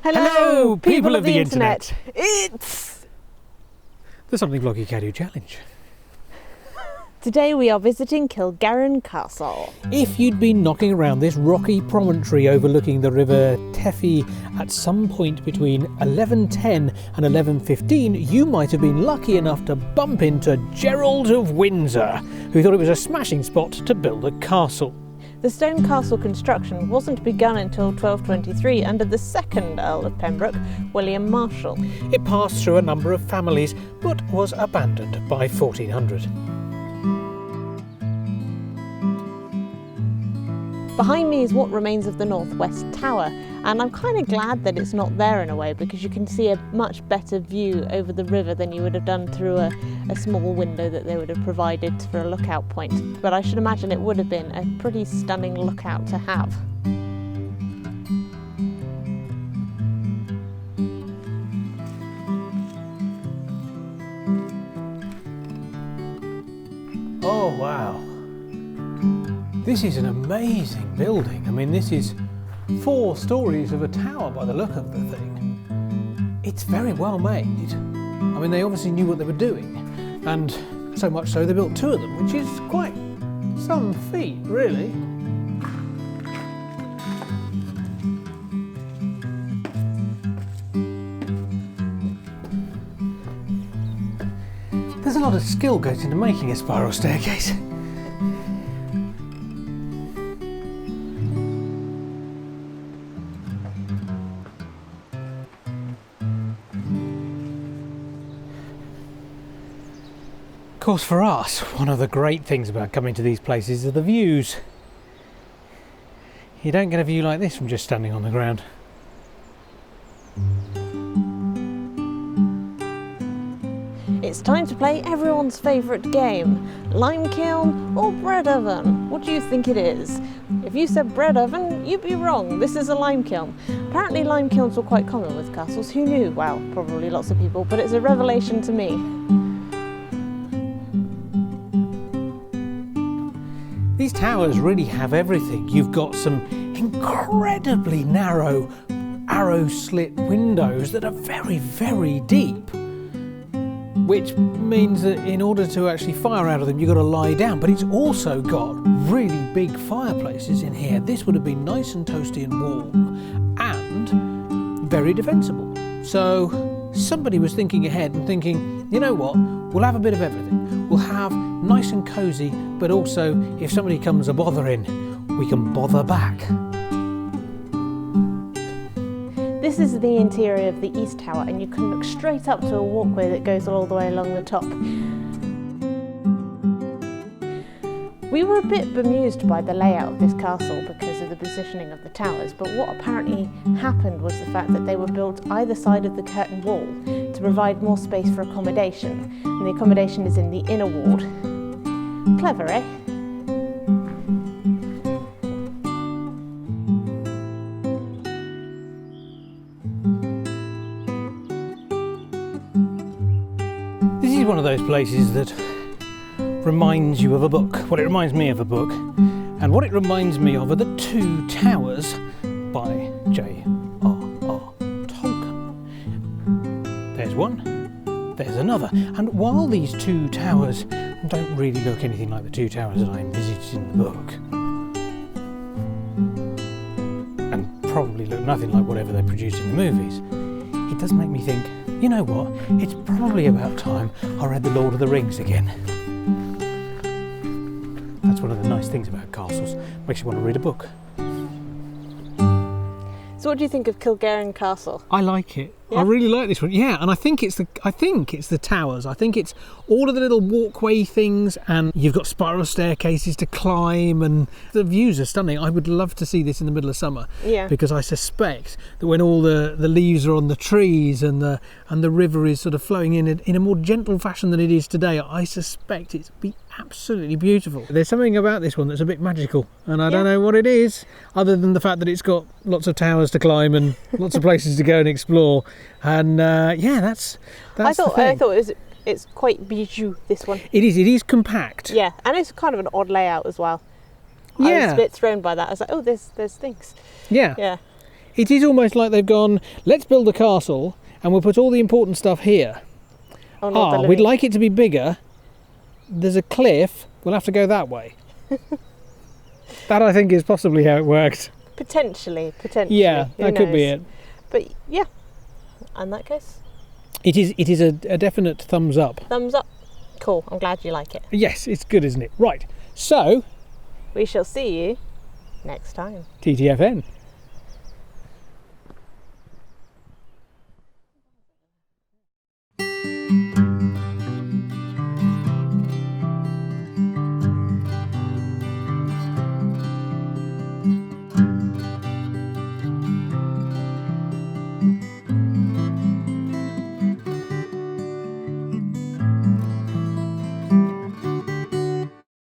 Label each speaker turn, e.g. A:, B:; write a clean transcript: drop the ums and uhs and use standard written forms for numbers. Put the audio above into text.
A: Hello, people of the internet.
B: It's
A: the Something Vloggy CADW challenge.
B: Today we are visiting Cilgerran Castle.
A: If you'd been knocking around this rocky promontory overlooking the River Teffy at some point between 1110 and 1115, you might have been lucky enough to bump into Gerald of Windsor, who thought it was a smashing spot to build a castle.
B: The stone castle construction wasn't begun until 1223 under the second Earl of Pembroke, William Marshall.
A: It passed through a number of families, but was abandoned by 1400.
B: Behind me is what remains of the northwest tower, and I'm kind of glad that it's not there in a way, because you can see a much better view over the river than you would have done through a small window that they would have provided for a lookout point. But I should imagine it would have been a pretty stunning lookout to have.
A: Oh wow. This is an amazing building. I mean, this is 4 stories of a tower by the look of the thing. It's very well made. I mean, they obviously knew what they were doing, and so much so they built 2 of them, which is quite some feat, really. There's a lot of skill goes into making a spiral staircase. Of course, for us, one of the great things about coming to these places are the views. You don't get a view like this from just standing on the ground.
B: It's time to play everyone's favourite game, lime kiln or bread oven. What do you think it is? If you said bread oven, you'd be wrong. This is a lime kiln. Apparently lime kilns were quite common with castles. Who knew? Well, probably lots of people, but it's a revelation to me.
A: These towers really have everything. You've got some incredibly narrow arrow slit windows that are very, very deep, which means that in order to actually fire out of them, you've got to lie down. But it's also got really big fireplaces in here. This would have been nice and toasty and warm and very defensible. So somebody was thinking ahead and thinking, you know what, we'll have a bit of everything. We'll have nice and cosy, but also if somebody comes a bothering, we can bother back.
B: This is the interior of the East Tower, and you can look straight up to a walkway that goes all the way along the top. We were a bit bemused by the layout of this castle because of the positioning of the towers, but what apparently happened was the fact that they were built either side of the curtain wall to provide more space for accommodation, and the accommodation is in the inner ward. Clever, eh?
A: This is one of those places that reminds you of a book. Well, it reminds me of a book, and what it reminds me of are the 2 Towers by J.R.R. Tolkien. There's one, there's another, and while these 2 towers don't really look anything like the 2 towers that I envisaged in the book, and probably look nothing like whatever they produced in the movies, it does make me think, you know what, it's probably about time I read The Lord of the Rings again. That's one of the nice things about castles, makes you want to read a book.
B: So what do you think of Cilgerran Castle?
A: I like it.
B: Yeah?
A: I really like this one. Yeah, and I think it's the towers. I think it's all of the little walkway things, and you've got spiral staircases to climb, and the views are stunning. I would love to see this in the middle of summer.
B: Yeah.
A: Because I suspect that when all the leaves are on the trees and the river is sort of flowing in a more gentle fashion than it is today, I suspect it's be absolutely beautiful. There's something about this one that's a bit magical, and I don't know what it is, other than the fact that it's got lots of towers to climb and lots of places to go and explore. And yeah, that's
B: I
A: the thing.
B: thought it's quite bijou, this one.
A: It is compact.
B: Yeah, and it's kind of an odd layout as well.
A: Yeah.
B: I was a bit thrown by that. I was like, oh, there's things.
A: Yeah.
B: Yeah.
A: It is almost like they've gone, let's build a castle and we'll put all the important stuff here.
B: Oh, not the
A: We'd
B: living-
A: like it to be bigger. There's a cliff. We'll have to go that way. That, I think, is possibly how it worked.
B: Potentially.
A: Yeah,
B: Who
A: that could be
B: knows?
A: it.
B: But yeah, in that case,
A: It is a definite thumbs up.
B: thumbs up. Cool, I'm glad you like it.
A: Yes, it's good, isn't it? Right. So,
B: We shall see you next time.
A: TTFN.